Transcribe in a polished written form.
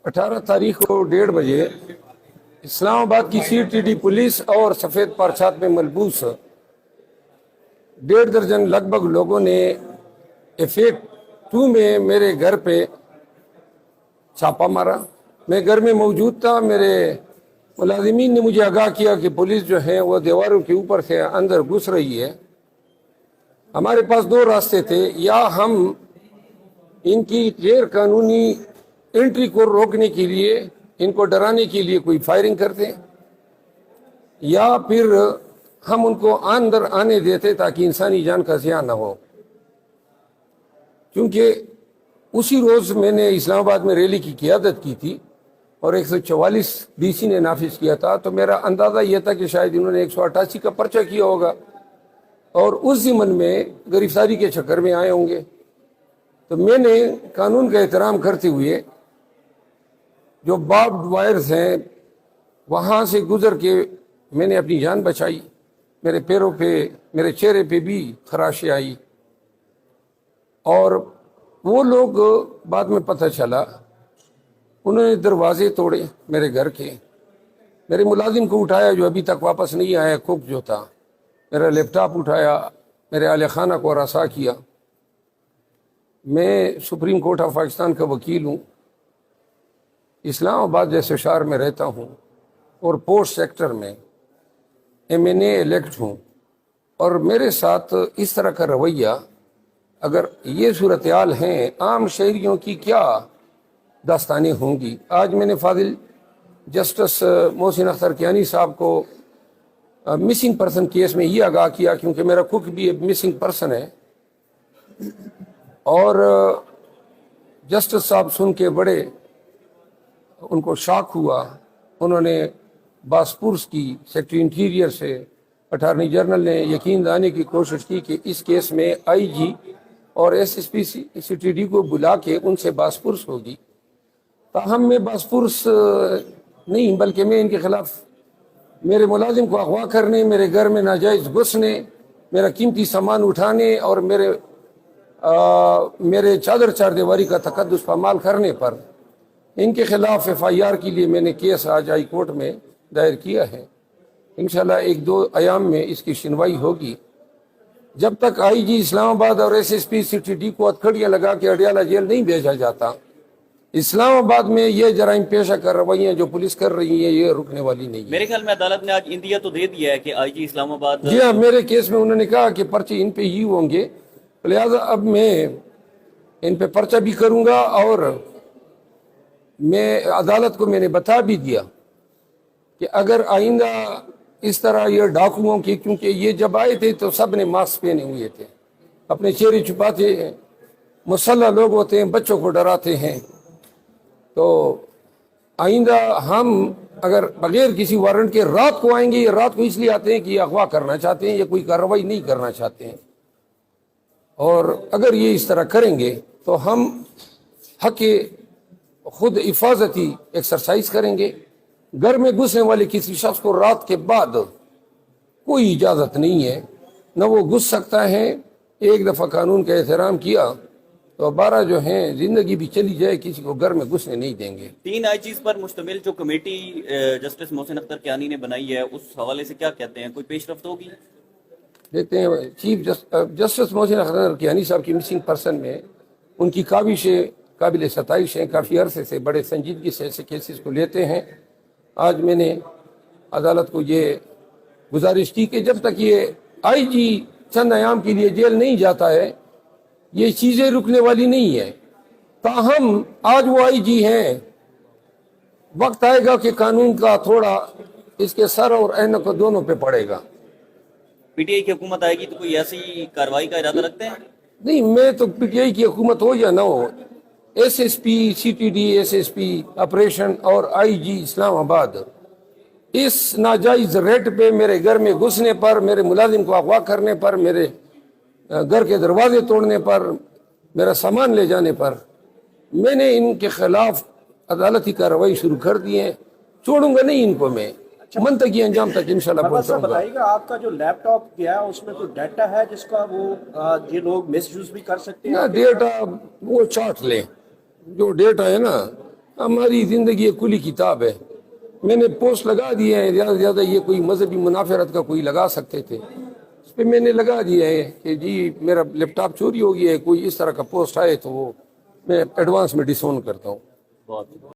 18 तारीख को 1:30 बजे इस्लामाबाद की CTD पुलिस और सफ़ेद परछात में मलबूस 1.5 दर्जन लगभग लोगों ने FA 2 में मेरे घर पे छापा मारा। मैं घर में मौजूद था। मेरे मुलाजिमीन ने मुझे आगाह किया कि पुलिस जो है वो दीवारों के ऊपर से अंदर घुस रही है। हमारे पास 2 रास्ते थे, या हम इनकी गैर कानूनी एंट्री को रोकने के लिए, इनको डराने के लिए कोई फायरिंग करते, या फिर हम उनको अंदर आने देते ताकि इंसानी जान का ज़िया ना हो। क्योंकि उसी रोज़ मैंने इस्लामाबाद में रैली की क़ियादत की थी और 144 DC ने नाफिज किया था, तो मेरा अंदाज़ा यह था कि शायद इन्होंने 188 का पर्चा किया होगा और उस ज़िमन में गिरफ्तारी के चक्कर में आए होंगे। तो मैंने कानून का एहतराम करते हुए जो बार्ब्ड वायर्स हैं वहाँ से गुजर के मैंने अपनी जान बचाई। मेरे पैरों पे, मेरे चेहरे पे भी खराशें आई और वो लोग बाद में पता चला उन्होंने दरवाजे तोड़े मेरे घर के। मेरे मुलाजिम को उठाया जो अभी तक वापस नहीं आया, कुक जो था, मेरा लैपटॉप उठाया, मेरे आले खाना को रसा किया। मैं सुप्रीम कोर्ट ऑफ पाकिस्तान का वकील हूँ, इस्लामाबाद जैसे शहर में रहता हूँ और पोर्ट सेक्टर में MNA इलेक्ट हूँ, और मेरे साथ इस तरह का रवैया, अगर ये सूरत हाल हैं, आम शहरियों की क्या दास्तानें होंगी। आज मैंने फाजिल जस्टिस मोहसिन अख्तर कियानी साहब को मिसिंग पर्सन केस में ही आगाह किया, क्योंकि मेरा कुक भी एक मिसिंग पर्सन है, और जस्टिस साहब सुन के बड़े उनको शॉक हुआ। उन्होंने बासपुर्स की सेक्रेटरी इंटीरियर से अटॉर्नी जनरल ने यकीन दिलाने की कोशिश की कि इस केस में IG और SSP CTD को बुला के उनसे बासपुर्स होगी। ताहम मैं बासपुर्स नहीं, बल्कि मैं इनके खिलाफ मेरे मुलाजिम को अगवा करने, मेरे घर में नाजायज़ घुसने, मेरा कीमती सामान उठाने और मेरे चादर चारदीवारी का तकद्दुस पामाल करने पर इनके खिलाफ FIR के लिए मैंने केस आज हाई कोर्ट में दायर किया है। इंशाल्लाह 1-2 अयाम में इसकी सुनवाई होगी। जब तक IG इस्लामाबाद और SSP CTD को हथकड़ियाँ लगा के अडियाला जेल नहीं भेजा जाता, इस्लामाबाद में ये जराइम पेशा कर रवैयाँ जो पुलिस कर रही है ये रुकने वाली नहीं है। मेरे ख्याल में अदालत ने आज इंदिया तो दे दिया है कि IG इस्लामाबाद। जी हाँ, मेरे केस में उन्होंने कहा कि पर्चे इन पे ही होंगे, लिहाजा अब मैं इन पे पर्चा भी करूँगा। और मैं अदालत को मैंने बता भी दिया कि अगर आइंदा इस तरह ये डाकुओं की, क्योंकि ये जब आए थे तो सब ने मास्क पहने हुए थे, अपने चेहरे छुपाते हैं, मुसल्लह लोग होते हैं, बच्चों को डराते हैं, तो आइंदा हम अगर बगैर किसी वारंट के रात को आएंगे, ये रात को इसलिए आते हैं कि ये अगवा करना चाहते हैं या कोई कार्रवाई नहीं करना चाहते हैं, और अगर ये इस तरह करेंगे तो हम हक खुद हिफाजती एक्सरसाइज करेंगे। घर में घुसने वाले किसी शख्स को रात के बाद कोई इजाज़त नहीं है, न वो घुस सकता है। एक दफ़ा कानून का एहतराम किया तो 12 जो हैं जिंदगी भी चली जाए, किसी को घर में घुसने नहीं देंगे। 3 IGs पर मुश्तमिल जो कमेटी जस्टिस मोहसिन अख्तर कियानी ने बनाई है, उस हवाले से क्या कहते हैं, कोई पेशरफ्त होगी? देखते हैं, चीफ जस्टिस मोहसिन अख्तर कियानी साहब की मिसिंग पर्सन में उनकी काबिशें काबिल सताइश हैं। काफ़ी अरसे से बड़े संजीदगी से ऐसे केसेस को लेते हैं। आज मैंने अदालत को ये गुजारिश की कि जब तक ये IG चंद अयाम के लिए जेल नहीं जाता है, ये चीज़ें रुकने वाली नहीं है। ताहम आज वो IG हैं, वक्त आएगा कि कानून का थोड़ा इसके सर और ऐनक को दोनों पे पड़ेगा। PTI की हुकूमत आएगी तो कोई ऐसी कार्रवाई का इरादा रखते हैं? नहीं, मैं तो PTI की हुकूमत हो या ना हो, SSP CTD SSP ऑपरेशन और IG इस्लामाबाद इस नाजायज़ रेट पे मेरे घर में घुसने पर, मेरे मुलाजिम को अगवा करने पर, मेरे घर के दरवाजे तोड़ने पर, मेरा सामान ले जाने पर मैंने इनके खिलाफ अदालती कार्रवाई शुरू कर दी है। छोड़ूंगा नहीं इनको मैं, मंतकी अंजाम तक इंशाल्लाह पहुंचाऊंगा। बताइएगा, आपका जो लैपटॉप गया उसमें कोई डाटा है जिसका वो ये लोग मिसयूज भी कर सकते हैं? ना, डेटा वो चाट ले, जो डेटा है ना ہماری زندگی ایک کھلی کتاب ہے. میں نے پوسٹ لگا دیا ہے زیادہ سے زیادہ یہ کوئی مذہبی منافرت کا کوئی لگا سکتے تھے, اس پہ میں نے لگا دیا ہے کہ جی میرا لیپ ٹاپ چوری ہو گیا ہے, کوئی اس طرح کا پوسٹ آئے تو وہ میں ایڈوانس میں ڈس اون کرتا ہوں. بہت